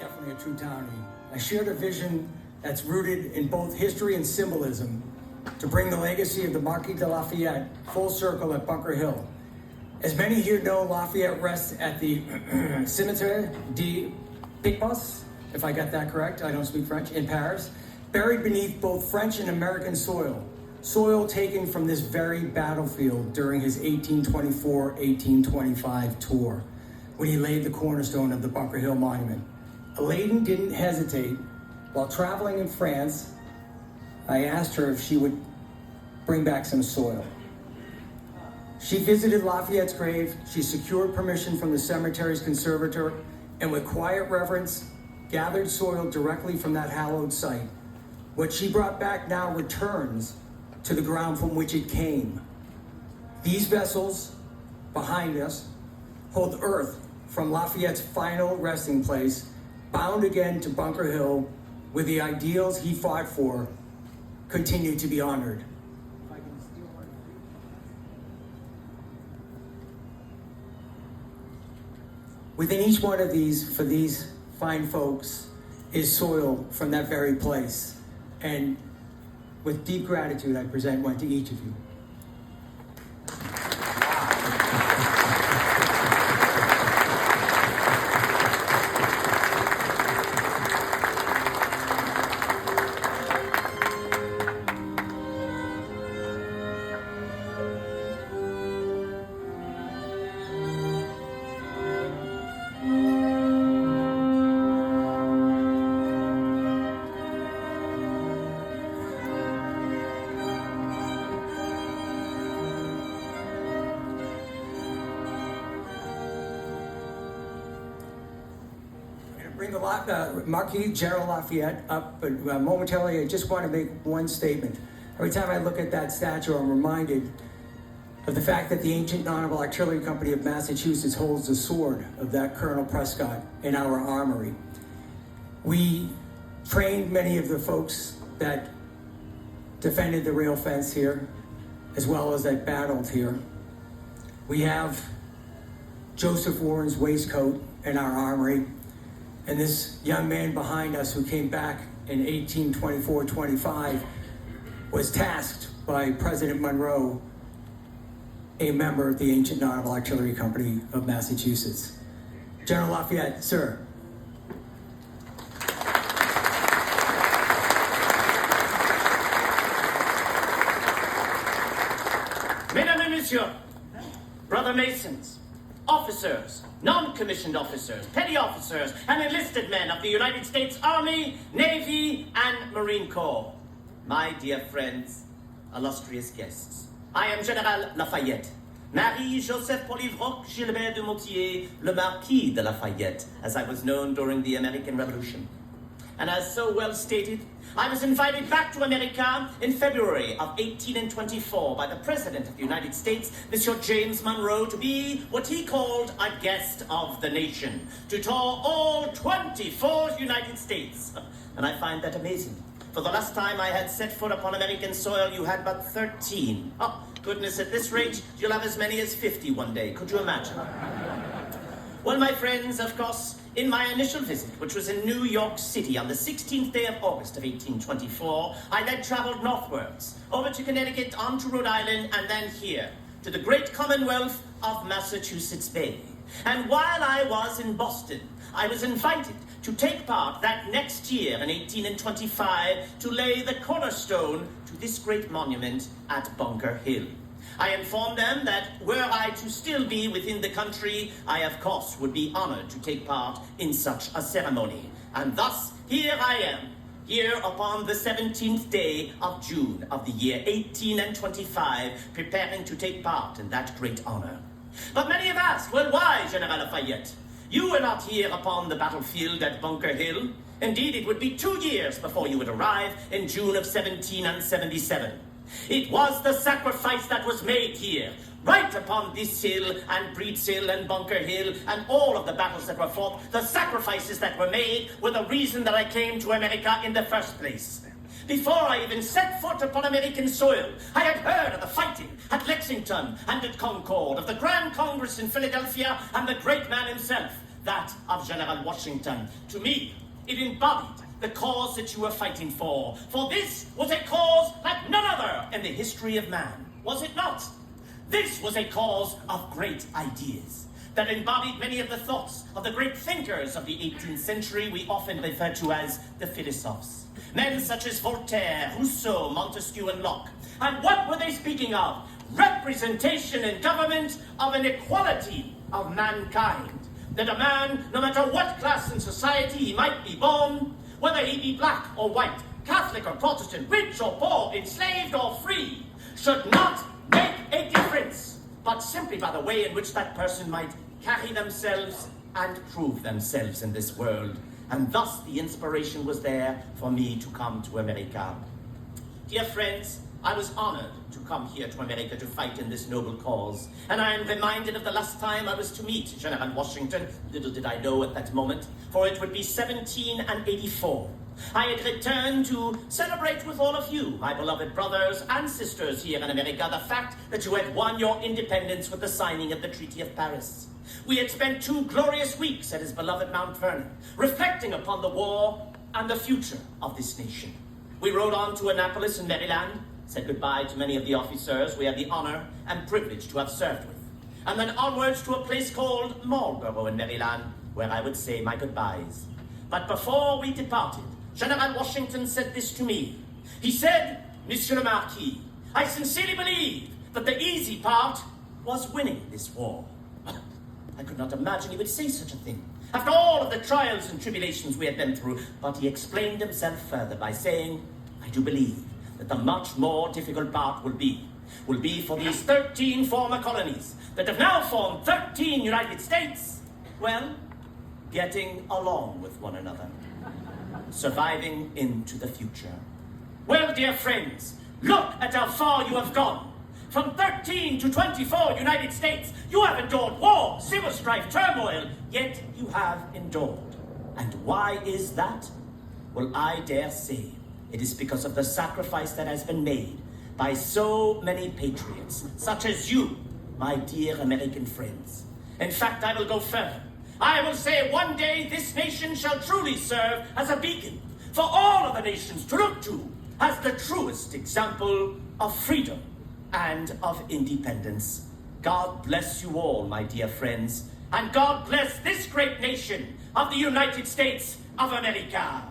Definitely a true townie. I shared a vision that's rooted in both history and symbolism to bring the legacy of the Marquis de Lafayette full circle at Bunker Hill. As many here know, Lafayette rests at the Cimetière des Picpus, if I got that correct, I don't speak French, in Paris, buried beneath both French and American soil taken from this very battlefield during his 1824-1825 tour, when he laid the cornerstone of the Bunker Hill Monument. Elaine didn't hesitate. While traveling in France, I asked her if she would bring back some soil. She visited Lafayette's grave, she secured permission from the cemetery's conservator, and with quiet reverence, gathered soil directly from that hallowed site. What she brought back now returns to the ground from which it came. These vessels behind us hold earth from Lafayette's final resting place, bound again to Bunker Hill, where the ideals he fought for continue to be honored. Within each one of these, for these fine folks, is soil from that very place. And with deep gratitude, I present one to each of you. Bring the Marquis General Lafayette up, but momentarily I just want to make one statement. Every time I look at that statue, I'm reminded of the fact that the Ancient and Honorable Artillery Company of Massachusetts holds the sword of that Colonel Prescott in our armory. We trained many of the folks that defended the rail fence here, as well as that battled here. We have Joseph Warren's waistcoat in our armory. And this young man behind us who came back in 1824-25 was tasked by President Monroe, a member of the Ancient and Honorable Artillery Company of Massachusetts. General Lafayette, sir. Mesdames et Messieurs, Brother Masons, officers, non-commissioned officers, petty officers, and enlisted men of the United States Army, Navy, and Marine Corps. My dear friends, illustrious guests, I am General Lafayette, Marie-Joseph Polyvroc Gilbert de Motier, le Marquis de Lafayette, as I was known during the American Revolution. And as so well stated, I was invited back to America in February of 1824 by the President of the United States, Monsieur James Monroe, to be what he called a guest of the nation, to tour all 24 United States. And I find that amazing. For the last time I had set foot upon American soil, you had but 13. Oh, goodness, at this rate, you'll have as many as 50 one day. Could you imagine? Well, my friends, of course, in my initial visit, which was in New York City on the 16th day of August of 1824, I then traveled northwards, over to Connecticut, on to Rhode Island, and then here, to the great Commonwealth of Massachusetts Bay. And while I was in Boston, I was invited to take part that next year in 1825 to lay the cornerstone to this great monument at Bunker Hill. I informed them that were I to still be within the country, I of course would be honored to take part in such a ceremony. And thus, here I am, here upon the 17th day of June of the year 1825, preparing to take part in that great honor. But many have asked, well, why, General Lafayette? You were not here upon the battlefield at Bunker Hill. Indeed, it would be 2 years before you would arrive in June of 1777. It was the sacrifice that was made here, right upon this hill and Breed's Hill and Bunker Hill and all of the battles that were fought. The sacrifices that were made were the reason that I came to America in the first place. Before I even set foot upon American soil, I had heard of the fighting at Lexington and at Concord, of the Grand Congress in Philadelphia and the great man himself, that of General Washington. To me, it embodied the cause that you were fighting for. For this was a cause like none other in the history of man, was it not? This was a cause of great ideas that embodied many of the thoughts of the great thinkers of the 18th century we often refer to as the philosophes. Men such as Voltaire, Rousseau, Montesquieu, and Locke. And what were they speaking of? Representation in government of an equality of mankind. That a man, no matter what class in society he might be born, whether he be black or white, Catholic or Protestant, rich or poor, enslaved or free, should not make a difference, but simply by the way in which that person might carry themselves and prove themselves in this world. And thus the inspiration was there for me to come to America. Dear friends, I was honored to come here to America to fight in this noble cause. And I am reminded of the last time I was to meet General Washington. Little did I know at that moment, for it would be 1784. I had returned to celebrate with all of you, my beloved brothers and sisters here in America, the fact that you had won your independence with the signing of the Treaty of Paris. We had spent 2 glorious weeks at his beloved Mount Vernon, reflecting upon the war and the future of this nation. We rode on to Annapolis in Maryland, said goodbye to many of the officers we had the honor and privilege to have served with, and then onwards to a place called Marlborough in Maryland, where I would say my goodbyes. But before we departed, General Washington said this to me. He said, Monsieur le Marquis, I sincerely believe that the easy part was winning this war. I could not imagine he would say such a thing, after all of the trials and tribulations we had been through, but he explained himself further by saying, I do believe that the much more difficult part will be for these 13 former colonies that have now formed 13 United States, well, getting along with one another, surviving into the future. Well, dear friends, look at how far you have gone. From 13 to 24 United States, you have endured war, civil strife, turmoil, yet you have endured. And why is that? Well, I dare say it is because of the sacrifice that has been made by so many patriots, such as you, my dear American friends. In fact, I will go further. I will say one day this nation shall truly serve as a beacon for all of the nations to look to as the truest example of freedom and of independence. God bless you all, my dear friends, and God bless this great nation of the United States of America.